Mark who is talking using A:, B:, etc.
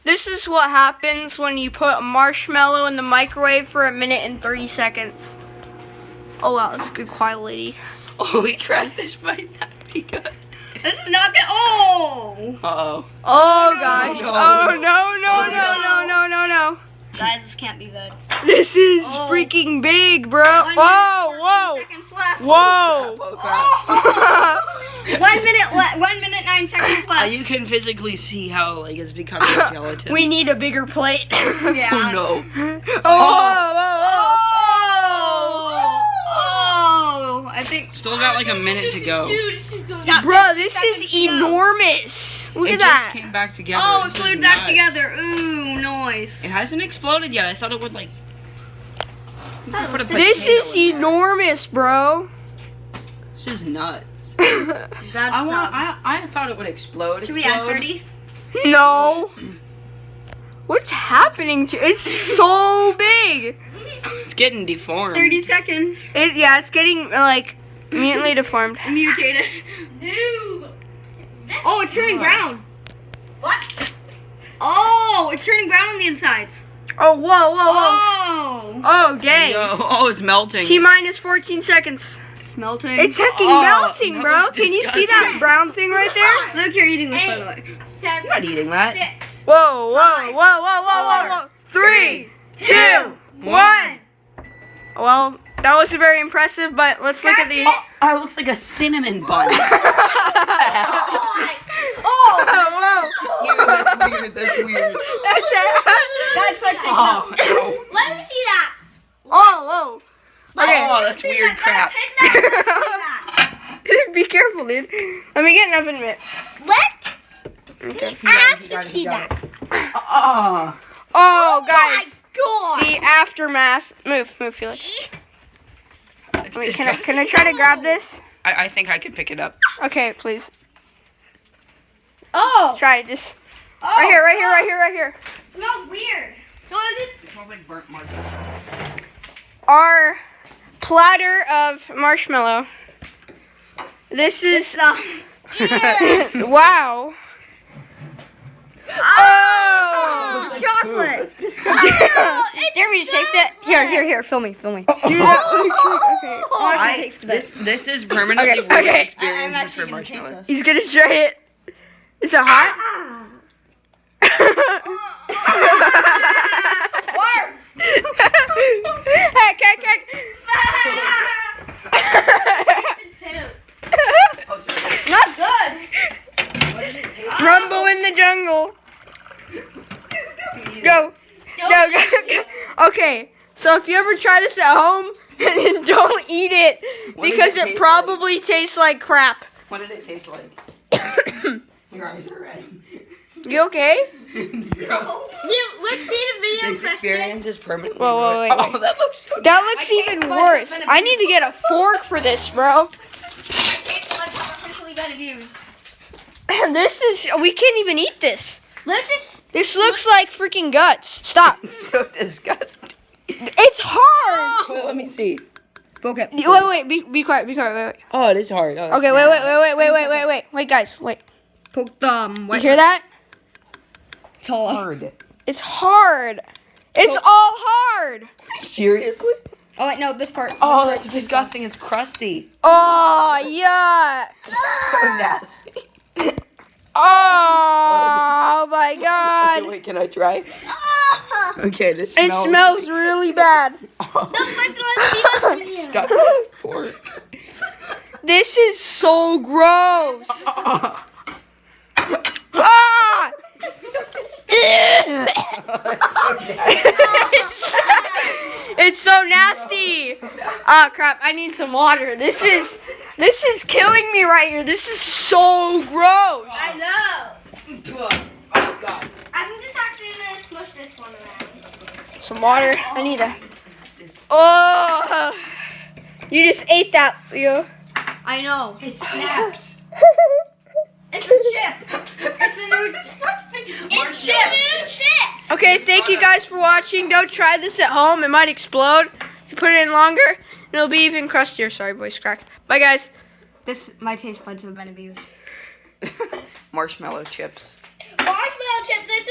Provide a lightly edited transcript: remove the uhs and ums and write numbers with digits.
A: This is what happens when you put a marshmallow in the microwave for 1 minute and 30 seconds. Oh wow, that's good quality.
B: Holy crap, this might not be good.
C: This is not good. Oh!
B: Uh-oh.
A: Oh gosh.
B: no.
A: Oh no.
C: Guys, this can't be good.
A: This is
C: Oh.
A: freaking big, bro.
C: 1 minute,
A: Whoa.
C: 14 seconds left.
A: Whoa.
B: Oh, crap.
C: Oh. 1 minute 1 minute 9 seconds left.
B: You can physically see how like it's becoming gelatin.
A: We need a bigger plate.
C: Yeah.
B: Oh no.
A: Oh.
C: Oh! I think.
B: Still got like a minute to go.
A: Bro, this is enormous. Look
B: It
A: at
B: just
A: that.
B: came back together.
C: Oh,
B: This
C: it's
B: is
C: glued back
B: nuts.
C: together. Ooh, nice.
B: It hasn't exploded yet. I thought it would like. Put a
A: This
B: potato
A: is
B: in there.
A: enormous, bro.
B: This is nuts.
C: That's
B: I thought it would explode.
C: Should we add 30?
A: No. What's happening to it's so big.
B: It's getting deformed.
C: 30 seconds.
A: It's getting like mutantly deformed.
C: Mutated. Oh, it's turning brown.
D: What?
C: Oh, it's turning brown on the insides.
A: Oh, whoa.
C: Oh.
A: Oh, dang.
B: Oh, it's melting.
A: T-minus 14 seconds.
C: It's melting.
A: It's hecking
B: Oh,
A: melting,
B: that
A: bro.
B: looks
A: Can you see that
B: disgusting.
A: brown thing right there?
C: Look, you're eating this, by the way.
D: 7,
B: I'm not eating that.
D: 6.
A: Whoa. 3, 2, 1. Well, that wasn't very impressive, but let's look at the...
B: Oh, it looks like a cinnamon bun.
A: Whoa.
B: That's weird. That's weird.
A: That's it.
C: Guys, click this
B: Oh, no.
D: Let me see that.
A: Oh. Okay.
B: Oh, that's weird crap.
A: Be careful, dude. Let me get enough in a minute.
D: What?
A: Okay.
D: I have to see that.
A: Oh, guys.
D: God.
A: The aftermath. Move, Felix.
B: It's
A: Wait,
B: disgusting.
A: can I try to grab this?
B: I think I can pick it up.
A: Okay, please.
D: Oh.
A: Try it. Just right here.
D: Smells weird. So this.
B: It smells like burnt marshmallow.
A: Our platter of marshmallow. This is wow. Oh!
C: chocolate.
D: Jeremy just tasted it. Here. Film me.
A: Dude, that looks like, okay.
C: I taste the best.
B: This is permanently
A: Okay,
B: ruined
A: okay.
B: experiences for marshmallows.
A: He's gonna try it. Is it hot?
D: Not good.
A: Rumble in the jungle. Go. Okay, so if you ever try this at home, don't eat it
B: What does
A: because
B: it
A: it
B: taste
A: probably tastes like crap.
B: What did it taste like? Your eyes are red.
A: You okay?
D: Let's see the video.
B: This experience is permanently
A: Whoa,
B: ruined.
A: wait.
B: Oh, that looks so
A: That looks even worse. I need to get a fork for this, bro.
C: It's like officially been abused.
A: This is, we can't even eat this.
D: Let's just.
A: This looks like freaking guts. Stop.
B: so disgusting.
A: It's hard.
B: Well, let me see.
C: Okay.
A: Wait, be quiet, wait.
B: Oh, it is hard. Oh,
A: Okay, wait, guys, wait.
C: Poke them.
A: You hear that?
C: It's all
B: hard.
A: It's hard. It's all hard.
B: Seriously?
C: Oh wait, no, this part.
B: Oh, that's disgusting. It's crusty.
A: Oh, yeah.
B: So nasty.
A: Oh my God.
B: Wait, can I try? Okay, this
A: It smells really bad.
B: Stuck to the fork.
A: This is so gross. Ah! It's so nasty. Oh crap, I need some water. This is killing me right here. This is so gross.
D: I know.
B: Oh, God.
D: I'm just actually gonna smush this one around.
A: Some water. I need a. Oh, you just ate that, Leo.
C: I know.
B: It snaps.
C: It's a chip. It's a new
D: Shit.
A: Okay, thank you guys for watching. Don't try this at home. It might explode. If you put it in longer, it'll be even crustier. Sorry, voice crack. Bye, guys.
C: My taste buds have been abused.
B: Marshmallow chips.
D: Marshmallow chips. It's